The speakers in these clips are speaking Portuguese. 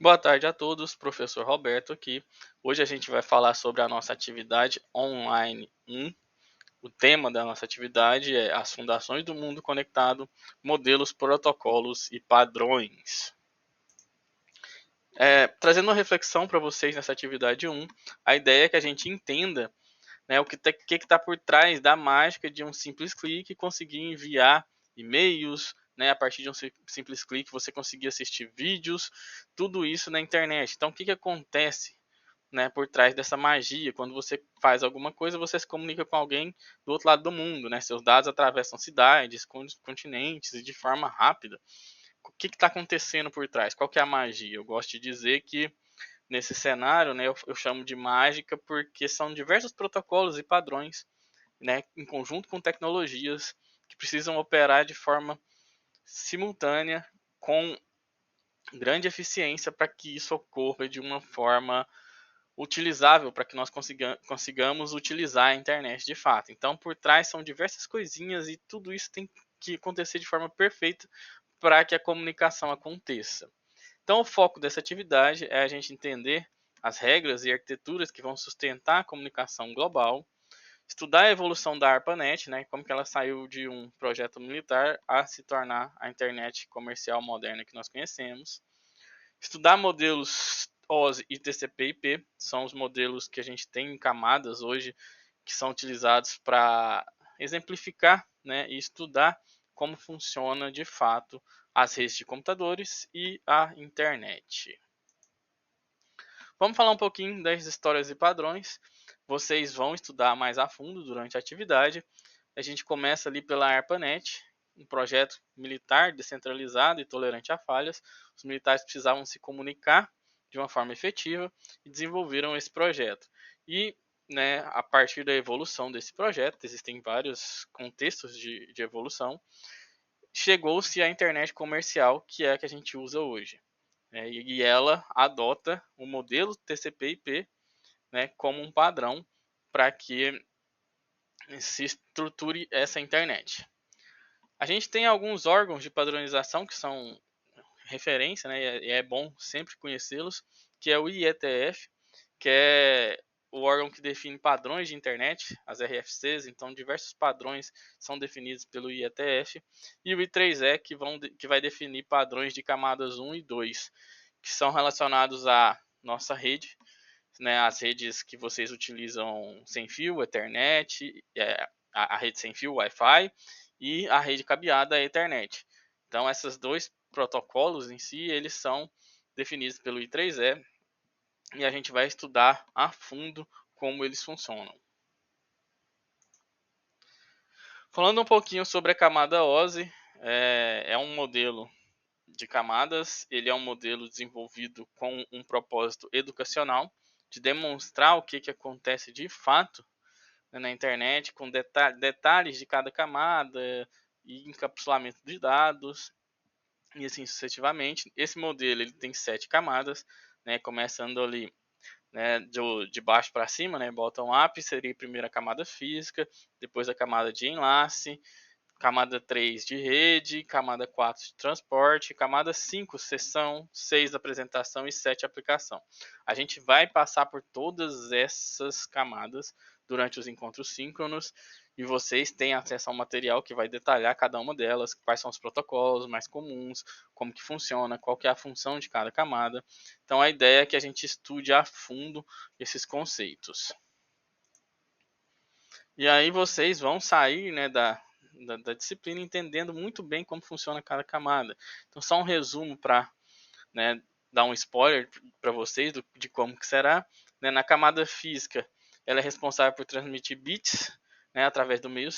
Boa tarde a todos, professor Roberto aqui. Hoje a gente vai falar sobre a nossa atividade online 1. O tema da nossa atividade é as fundações do mundo conectado, modelos, protocolos e padrões. Trazendo uma reflexão para vocês nessa atividade 1, a ideia é que a gente entenda, né, o que está por trás da mágica de um simples clique conseguir enviar e-mails, né, a partir de um simples clique você conseguir assistir vídeos, tudo isso na internet. Então, o que acontece, né, por trás dessa magia? Quando você faz alguma coisa, você se comunica com alguém do outro lado do mundo, né? Seus dados atravessam cidades, continentes e de forma rápida. O que está acontecendo por trás? Qual que é a magia? Eu gosto de dizer que nesse cenário, né, eu chamo de mágica porque são diversos protocolos e padrões, né, em conjunto com tecnologias que precisam operar de forma simultânea com grande eficiência para que isso ocorra de uma forma utilizável, para que nós consigamos utilizar a internet de fato. Então, por trás são diversas coisinhas e tudo isso tem que acontecer de forma perfeita para que a comunicação aconteça. Então, o foco dessa atividade é a gente entender as regras e arquiteturas que vão sustentar a comunicação global, estudar a evolução da ARPANET, né, como que ela saiu de um projeto militar a se tornar a internet comercial moderna que nós conhecemos, estudar modelos OSI e TCP/IP, são os modelos que a gente tem em camadas hoje, que são utilizados para exemplificar, né, e estudar como funciona de fato as redes de computadores e a internet. Vamos falar um pouquinho das histórias e padrões. Vocês vão estudar mais a fundo durante a atividade. A gente começa ali pela ARPANET, um projeto militar descentralizado e tolerante a falhas. Os militares precisavam se comunicar de uma forma efetiva e desenvolveram esse projeto. E, né, a partir da evolução desse projeto, existem vários contextos de evolução, chegou-se à internet comercial, que é a que a gente usa hoje. E ela adota o modelo TCP/IP, né, como um padrão para que se estruture essa internet. A gente tem alguns órgãos de padronização que são referência, né, e é bom sempre conhecê-los, que é o IETF, que é o órgão que define padrões de internet, as RFCs. Então diversos padrões são definidos pelo IETF, e o I3E, que vai definir padrões de camadas 1 e 2, que são relacionados à nossa rede, né, as redes que vocês utilizam sem fio, Ethernet, a rede sem fio, Wi-Fi, e a rede cabeada, a Ethernet. Então, esses dois protocolos em si, eles são definidos pelo I3E, e a gente vai estudar a fundo como eles funcionam. Falando um pouquinho sobre a camada OSI, é um modelo de camadas, ele é um modelo desenvolvido com um propósito educacional, de demonstrar o que acontece de fato, né, na internet, com detalhes de cada camada e encapsulamento de dados, e assim sucessivamente. Esse modelo ele tem 7 camadas, né, começando ali, né, de baixo para cima, né, bottom up, seria a primeira camada física, depois a camada de enlace, camada 3 de rede, camada 4 de transporte, camada 5 sessão, 6 apresentação e 7 aplicação. A gente vai passar por todas essas camadas durante os encontros síncronos, e vocês têm acesso ao material que vai detalhar cada uma delas, quais são os protocolos mais comuns, como que funciona, qual que é a função de cada camada. Então a ideia é que a gente estude a fundo esses conceitos. E aí vocês vão sair, né, da disciplina entendendo muito bem como funciona cada camada. Então, só um resumo para, né, dar um spoiler para vocês de como que será. Né, na camada física, ela é responsável por transmitir bits, né, através do meio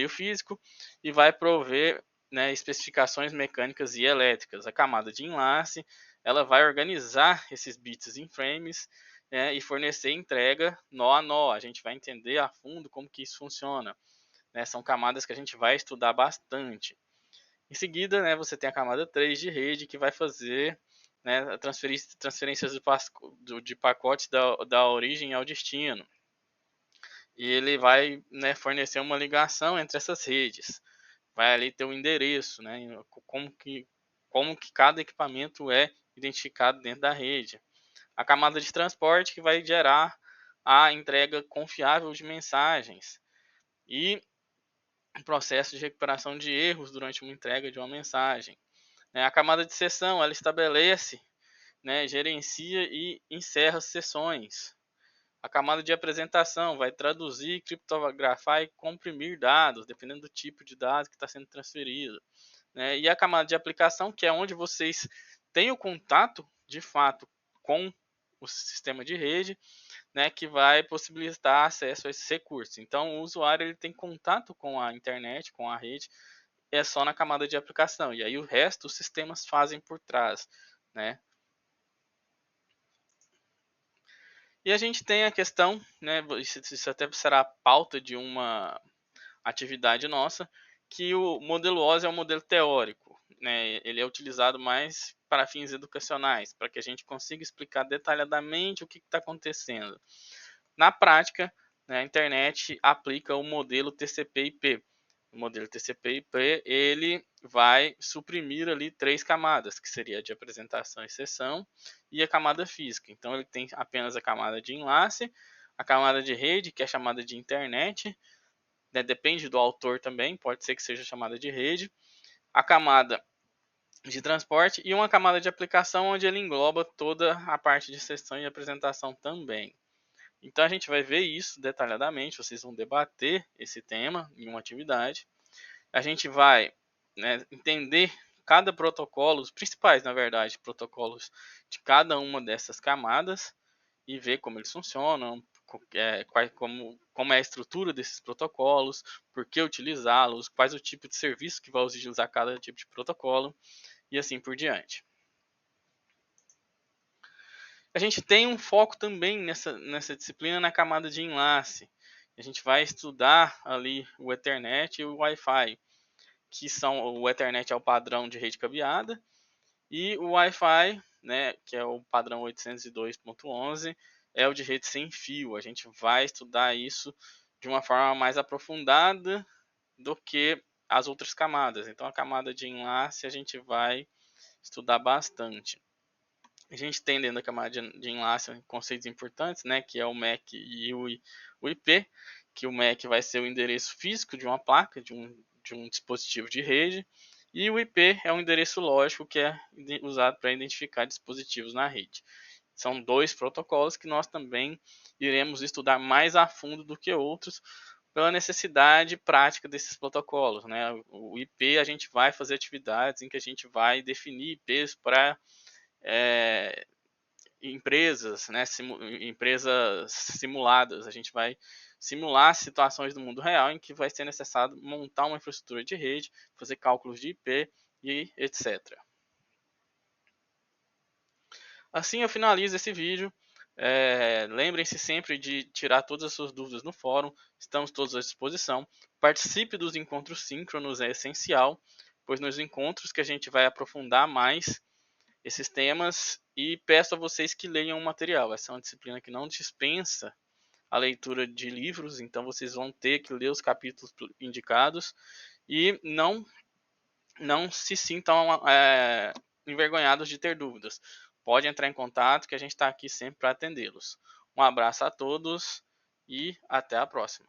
físico, e vai prover, né, especificações mecânicas e elétricas. A camada de enlace, ela vai organizar esses bits em frames, né, e fornecer entrega nó a nó. A gente vai entender a fundo como que isso funciona. Né, são camadas que a gente vai estudar bastante. Em seguida, né, você tem a camada 3 de rede, que vai fazer, né, transferências de pacotes da origem ao destino. E ele vai, né, fornecer uma ligação entre essas redes. Vai ali ter o endereço, né, como que cada equipamento é identificado dentro da rede. A camada de transporte, que vai gerar a entrega confiável de mensagens. E o processo de recuperação de erros durante uma entrega de uma mensagem. A camada de sessão, ela estabelece, gerencia e encerra as sessões. A camada de apresentação vai traduzir, criptografar e comprimir dados, dependendo do tipo de dados que está sendo transferido. E a camada de aplicação, que é onde vocês têm o contato, de fato, com o sistema de rede, que vai possibilitar acesso a esses recursos. Então, o usuário ele tem contato com a internet, com a rede, é só na camada de aplicação. E aí o resto os sistemas fazem por trás, né? E a gente tem a questão, isso até será a pauta de uma atividade nossa, que o modelo OSI é um modelo teórico, ele é utilizado mais para fins educacionais, para que a gente consiga explicar detalhadamente o que está acontecendo. Na prática, a internet aplica o modelo TCP/IP. O modelo TCP/IP ele vai suprimir ali 3 camadas, que seria a de apresentação e sessão e a camada física. Então ele tem apenas a camada de enlace, a camada de rede, que é chamada de internet, depende do autor também, pode ser que seja chamada de rede, a camada de transporte e uma camada de aplicação onde ele engloba toda a parte de sessão e apresentação também. Então a gente vai ver isso detalhadamente, vocês vão debater esse tema em uma atividade. A gente vai entender cada protocolo, os principais, na verdade, protocolos de cada uma dessas camadas e ver como eles funcionam, como é a estrutura desses protocolos, por que utilizá-los, quais o tipo de serviço que vai utilizar cada tipo de protocolo e assim por diante. A gente tem um foco também nessa disciplina na camada de enlace. A gente vai estudar ali o Ethernet e o Wi-Fi, que são o Ethernet é o padrão de rede cabeada e o Wi-Fi, que é o padrão 802.11, é o de rede sem fio. A gente vai estudar isso de uma forma mais aprofundada do que as outras camadas. Então a camada de enlace a gente vai estudar bastante. A gente tem dentro da camada de enlace conceitos importantes, que é o MAC e o IP, que o MAC vai ser o endereço físico de uma placa, de um dispositivo de rede, e o IP é um endereço lógico que é usado para identificar dispositivos na rede. São 2 protocolos que nós também iremos estudar mais a fundo do que outros, pela necessidade prática desses protocolos. O IP a gente vai fazer atividades em que a gente vai definir IPs para empresas, empresas simuladas. A gente vai simular situações do mundo real em que vai ser necessário montar uma infraestrutura de rede, fazer cálculos de IP e etc. Assim eu finalizo esse vídeo. Lembrem-se sempre de tirar todas as suas dúvidas no fórum, estamos todos à disposição. Participe dos encontros síncronos, é essencial, pois nos encontros que a gente vai aprofundar mais esses temas e peço a vocês que leiam o material. Essa é uma disciplina que não dispensa a leitura de livros, então vocês vão ter que ler os capítulos indicados e não se sintam envergonhados de ter dúvidas. Pode entrar em contato que a gente está aqui sempre para atendê-los. Um abraço a todos e até a próxima.